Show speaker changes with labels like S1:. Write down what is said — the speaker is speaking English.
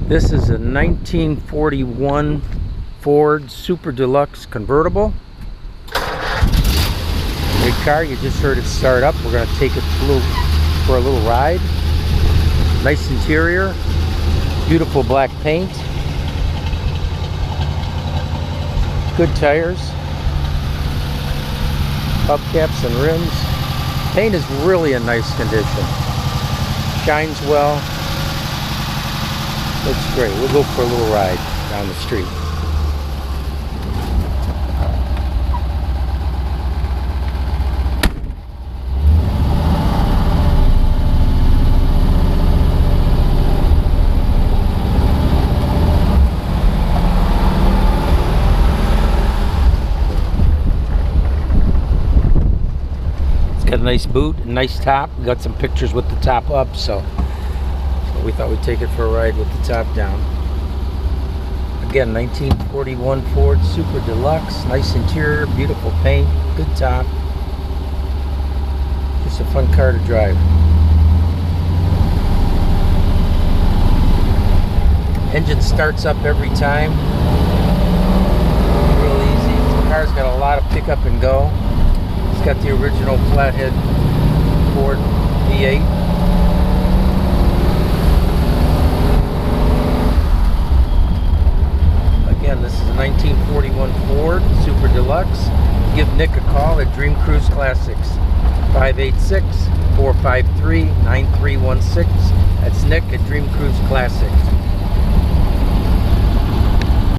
S1: This is a 1941 Ford Super Deluxe convertible. Great car. You just heard it start up. We're going to take it for a little ride. Nice interior. Beautiful black paint. Good tires. Hubcaps and rims. Paint is really in nice condition. Shines well. Looks great. We'll go for a little ride down the street. It's got a nice boot, a nice top. We got some pictures with the top up, so we thought we'd take it for a ride with the top down. Again, 1941 Ford Super Deluxe. Nice interior, beautiful paint, good top. Just a fun car to drive. Engine starts up every time. Real easy. The car's got a lot of pick up and go. It's got the original Flathead Ford V8. Again, this is a 1941 Ford Super Deluxe. Give Nick a call at Dream Cruise Classics, 586-453-9316. That's Nick at Dream Cruise Classics.